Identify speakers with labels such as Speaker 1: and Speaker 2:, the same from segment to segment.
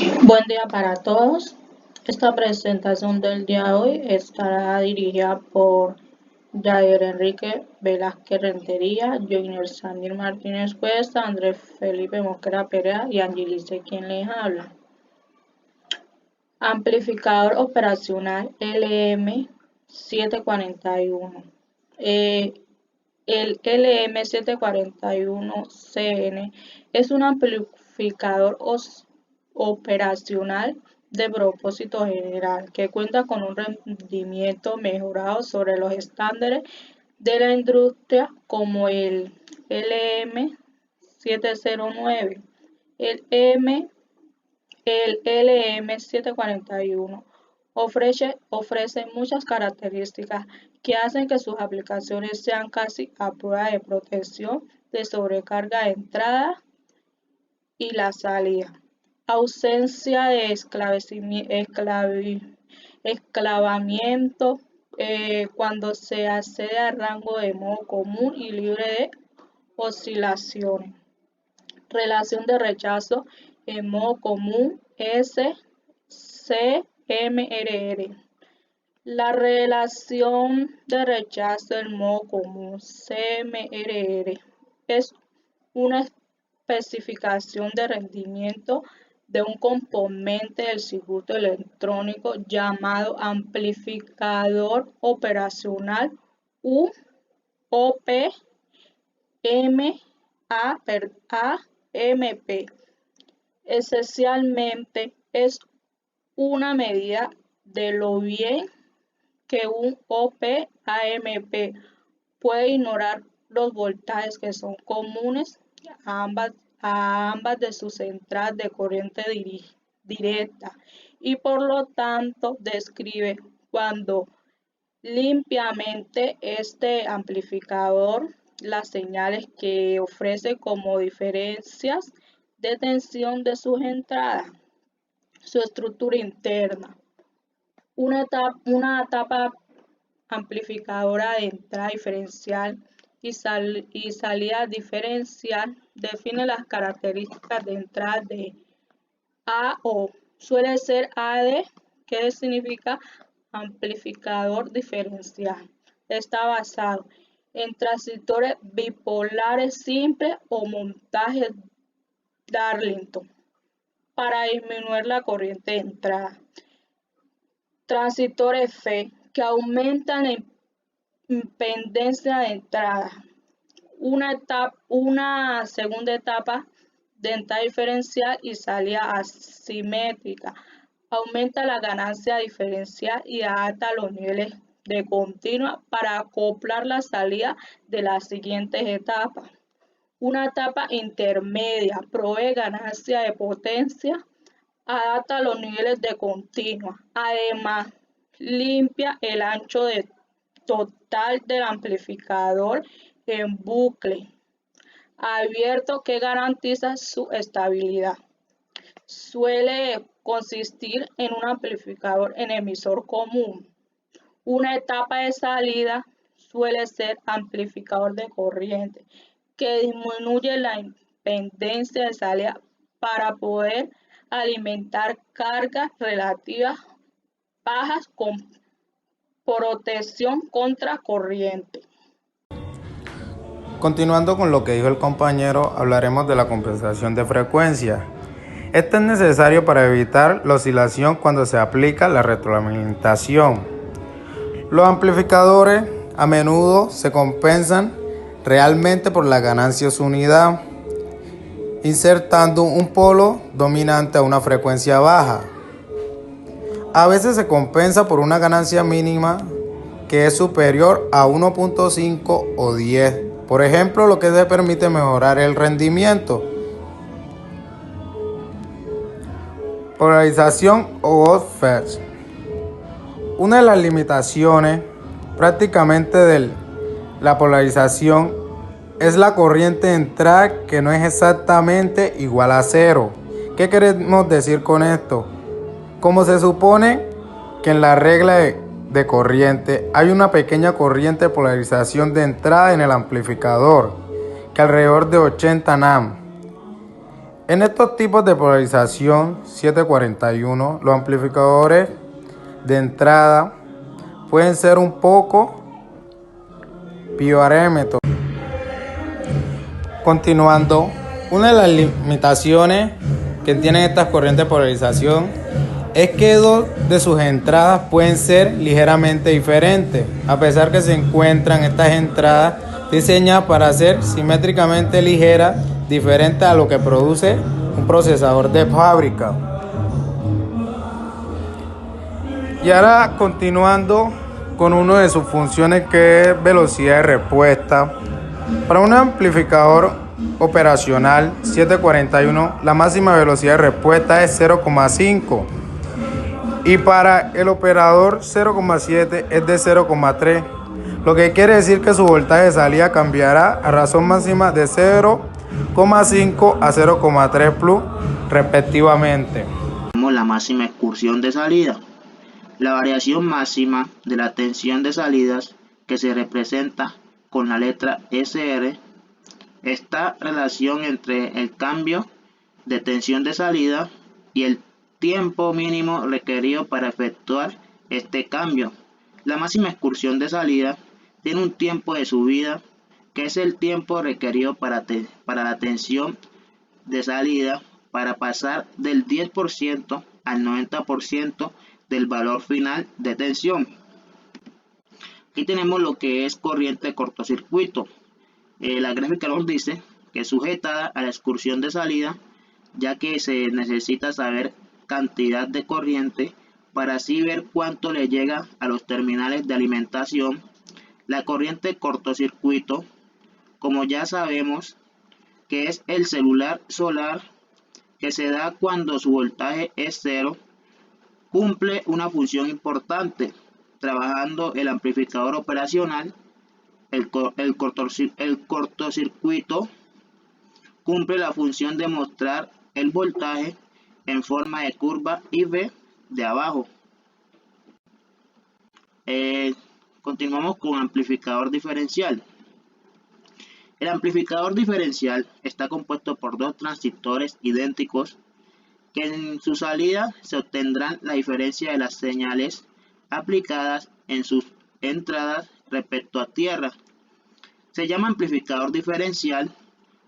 Speaker 1: Buen día para todos. Esta presentación del día de hoy estará dirigida por Jair Enrique Velázquez Rentería, Joiner Sandir Martínez Cuesta, Andrés Felipe Mosquera Perea y Angelice quien les habla. Amplificador operacional LM741. El LM741CN es un amplificador operacional de propósito general que cuenta con un rendimiento mejorado sobre los estándares de la industria como el LM709, el LM741 ofrece muchas características que hacen que sus aplicaciones sean casi a prueba de protección de sobrecarga de entrada y la salida. Ausencia de esclavamiento cuando se accede al rango de modo común y libre de oscilaciones. Relación de rechazo en modo común SCMRR. La relación de rechazo en modo común CMRR es una especificación de rendimiento de un componente del circuito electrónico llamado amplificador operacional AMP. Esencialmente es una medida de lo bien que un OP-AMP puede ignorar los voltajes que son comunes a ambas de sus entradas de corriente directa y por lo tanto describe cuando limpiamente este amplificador las señales que ofrece como diferencias de tensión de sus entradas. Su estructura interna. Una etapa amplificadora de entrada diferencial y salida diferencial define las características de entrada de AO. Suele ser AD, que significa amplificador diferencial. Está basado en transistores bipolares simples o montajes Darlington para disminuir la corriente de entrada. Transistores F que aumentan la impedancia de entrada. Una segunda etapa de entrada diferencial y salida asimétrica. Aumenta la ganancia diferencial y adapta los niveles de continua para acoplar la salida de las siguientes etapas. Una etapa intermedia provee ganancia de potencia, adapta los niveles de continua. Además, limpia el ancho total del amplificador en bucle abierto que garantiza su estabilidad. Suele consistir en un amplificador en emisor común. Una etapa de salida suele ser amplificador de corriente que disminuye la impedancia de salida para poder alimentar cargas relativas bajas con protección contra corriente.
Speaker 2: Continuando con lo que dijo el compañero, hablaremos de la compensación de frecuencia. Esto es necesario para evitar la oscilación cuando se aplica la retroalimentación. Los amplificadores a menudo se compensan realmente por la ganancia de su unidad, insertando un polo dominante a una frecuencia baja. A veces se compensa por una ganancia mínima que es superior a 1.5 o 10. Por ejemplo, lo que se permite mejorar el rendimiento. Polarización o offset. Una de las limitaciones prácticamente de la polarización es la corriente de entrada que no es exactamente igual a cero. ¿Qué queremos decir con esto? Como se supone que en la regla de corriente hay una pequeña corriente de polarización de entrada en el amplificador, que alrededor de 80 nm. En estos tipos de polarización 741, los amplificadores de entrada pueden ser un poco piezoeléctricos. Continuando, una de las limitaciones que tienen estas corrientes de polarización es que dos de sus entradas pueden ser ligeramente diferentes, a pesar que se encuentran estas entradas diseñadas para ser simétricamente ligeras, diferentes a lo que produce un procesador de fábrica. Y ahora continuando con una de sus funciones, que es velocidad de respuesta. Para un amplificador operacional 741, la máxima velocidad de respuesta es 0,5 y para el operador 0,7 es de 0,3, lo que quiere decir que su voltaje de salida cambiará a razón máxima de 0,5 a 0,3 plus respectivamente.
Speaker 3: La máxima excursión de salida. La variación máxima de la tensión de salidas, que se representa con la letra SR, esta relación entre el cambio de tensión de salida y el tiempo mínimo requerido para efectuar este cambio. La máxima excursión de salida tiene un tiempo de subida, que es el tiempo requerido para la tensión de salida para pasar del 10% al 90% del valor final de tensión. Aquí tenemos lo que es corriente de cortocircuito. La gráfica nos dice que es sujetada a la excursión de salida, ya que se necesita saber cantidad de corriente para así ver cuánto le llega a los terminales de alimentación. La corriente de cortocircuito, como ya sabemos, que es el celular solar, que se da cuando su voltaje es cero, cumple una función importante, trabajando el amplificador operacional. El cortocircuito cumple la función de mostrar el voltaje en forma de curva IV de abajo. Continuamos con amplificador diferencial. El amplificador diferencial está compuesto por dos transistores idénticos que en su salida se obtendrán la diferencia de las señales aplicadas en sus entradas respecto a tierra. Se llama amplificador diferencial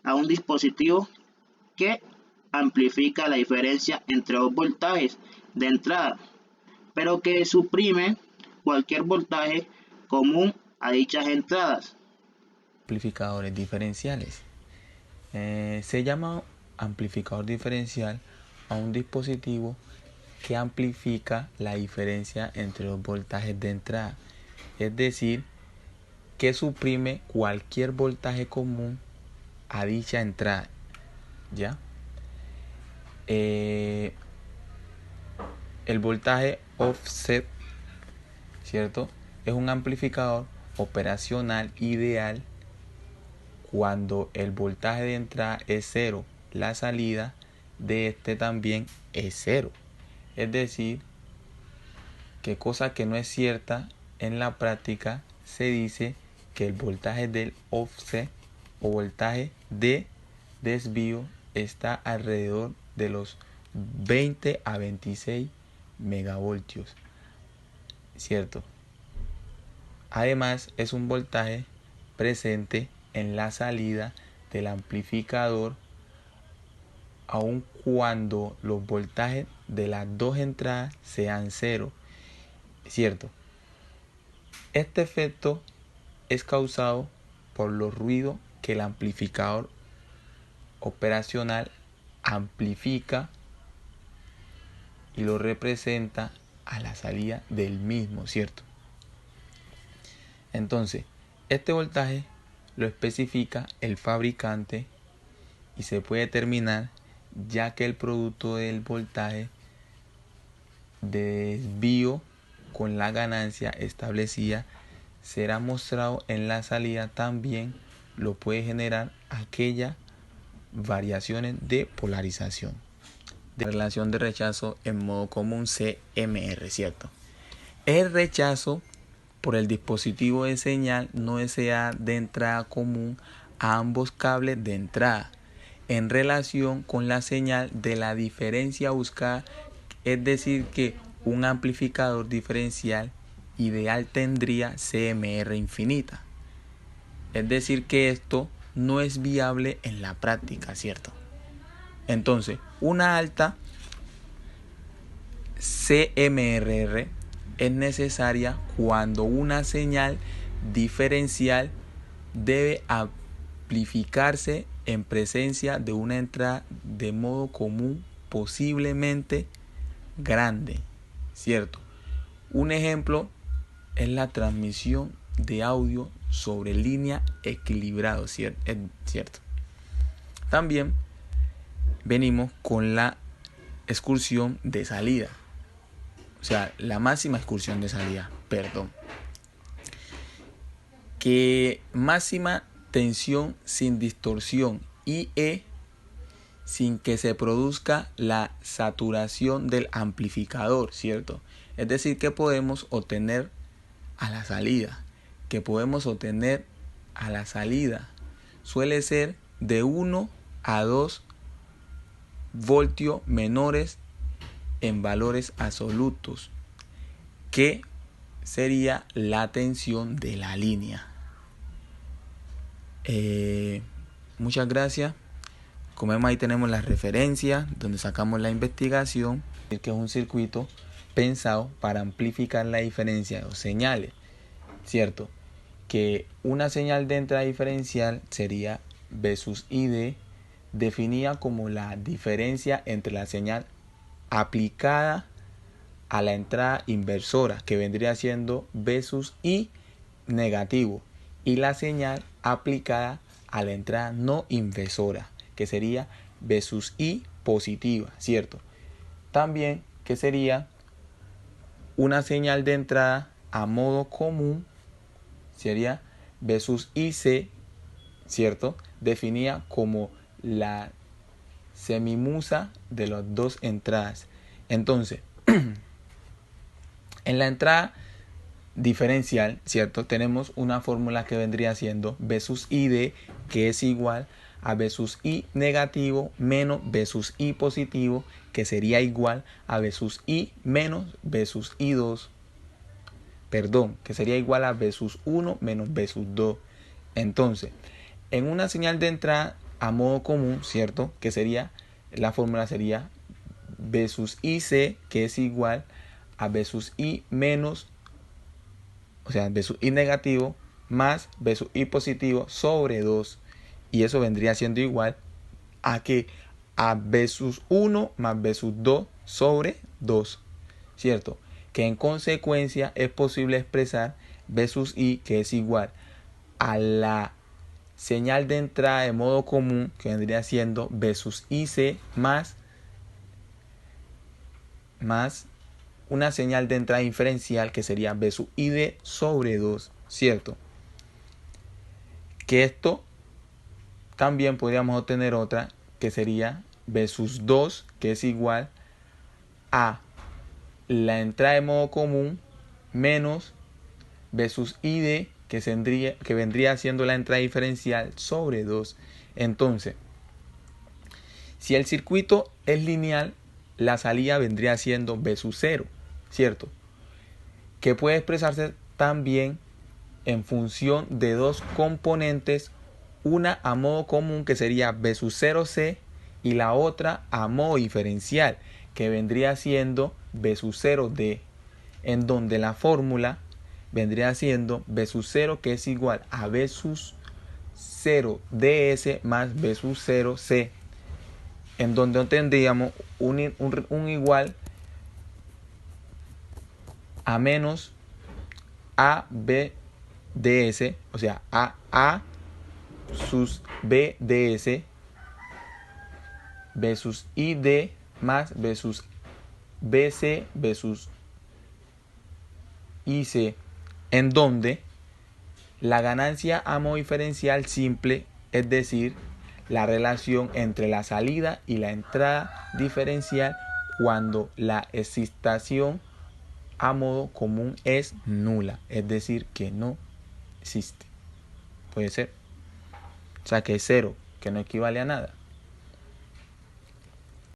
Speaker 3: a un dispositivo que amplifica la diferencia entre dos voltajes de entrada, pero que suprime cualquier voltaje común a dichas entradas.
Speaker 4: Amplificadores diferenciales. Se llama amplificador diferencial a un dispositivo que amplifica la diferencia entre los voltajes de entrada, es decir, que suprime cualquier voltaje común a dicha entrada. ¿Ya? El voltaje offset, ¿cierto? Es un amplificador operacional ideal cuando el voltaje de entrada es cero, la salida de este también es cero. Es decir, que cosa que no es cierta en la práctica, se dice que el voltaje del offset o voltaje de desvío está alrededor de los 20 a 26 megavoltios, ¿cierto? Además, es un voltaje presente en la salida del amplificador aun cuando los voltajes de las dos entradas sean cero, ¿cierto? Este efecto es causado por los ruidos que el amplificador operacional amplifica y lo representa a la salida del mismo, ¿cierto? Entonces, este voltaje lo especifica el fabricante y se puede determinar, ya que el producto del voltaje de desvío con la ganancia establecida será mostrado en la salida. También lo puede generar aquellas variaciones de polarización. De relación de rechazo en modo común, CMR, ¿cierto? El rechazo por el dispositivo de señal no deseada de entrada común a ambos cables de entrada. en relación con la señal de la diferencia buscada, es decir que un amplificador diferencial ideal tendría CMR infinita. Es decir que esto no es viable en la práctica, ¿cierto? Entonces, una alta CMRR es necesaria cuando una señal diferencial debe amplificarse en presencia de una entrada de modo común posiblemente grande, ¿cierto? Un ejemplo es la transmisión de audio sobre línea equilibrado, ¿cierto? También venimos con la excursión de salida, o sea, la máxima excursión de salida, que máxima tensión sin distorsión IE sin que se produzca la saturación del amplificador, ¿cierto? Es decir, que podemos obtener a la salida, suele ser de 1 a 2 voltios menores en valores absolutos, que sería la tensión de la línea. Muchas gracias. Como vemos, ahí tenemos las referencias donde sacamos la investigación, que es un circuito pensado para amplificar la diferencia o señales, ¿cierto? Que una señal de entrada diferencial sería V sus ID, definida como la diferencia entre la señal aplicada a la entrada inversora, que vendría siendo V sus I negativo, y la señal aplicada a la entrada no inversora, que sería V sus I positiva, ¿cierto? También que sería una señal de entrada a modo común, sería V sus IC, ¿cierto? Definida como la semimusa de las dos entradas. Entonces, en la entrada diferencial, ¿cierto? Tenemos una fórmula que vendría siendo V sus ID, que es igual a V sus I negativo menos V sus I positivo, que sería igual a V sus I menos V sus I2, que sería igual a V sus 1 menos V sus 2. Entonces, en una señal de entrada a modo común, ¿cierto? Que sería, la fórmula sería V sus IC, que es igual a V sus I menos, o sea, V sus I negativo más V sus I positivo sobre 2. Y eso vendría siendo igual a que a V sus 1 más V sus 2 sobre 2, ¿cierto? Que en consecuencia es posible expresar V sus I, que es igual a la señal de entrada de modo común, que vendría siendo V sus IC más una señal de entrada diferencial, que sería V sus ID sobre 2, ¿cierto? Que esto también podríamos obtener otra, que sería V sus 2, que es igual a la entrada de modo común menos V sus ID, que vendría siendo la entrada diferencial sobre 2. Entonces, si el circuito es lineal, la salida vendría siendo V sus 0, ¿cierto? Que puede expresarse también en función de dos componentes, una a modo común, que sería V sus 0C, y la otra a modo diferencial, que vendría siendo V sus 0D, en donde la fórmula vendría siendo V sus 0, que es igual a V sus 0DS más V sus 0C, en donde obtendríamos un igual a menos ABDS, o sea, A sus BDS, V sus ID más V sus BC, V sus IC, en donde la ganancia a modo diferencial simple, es decir, la relación entre la salida y la entrada diferencial cuando la excitación a modo común es nula, es decir, que no existe. Puede ser. O sea, que es 0, que no equivale a nada.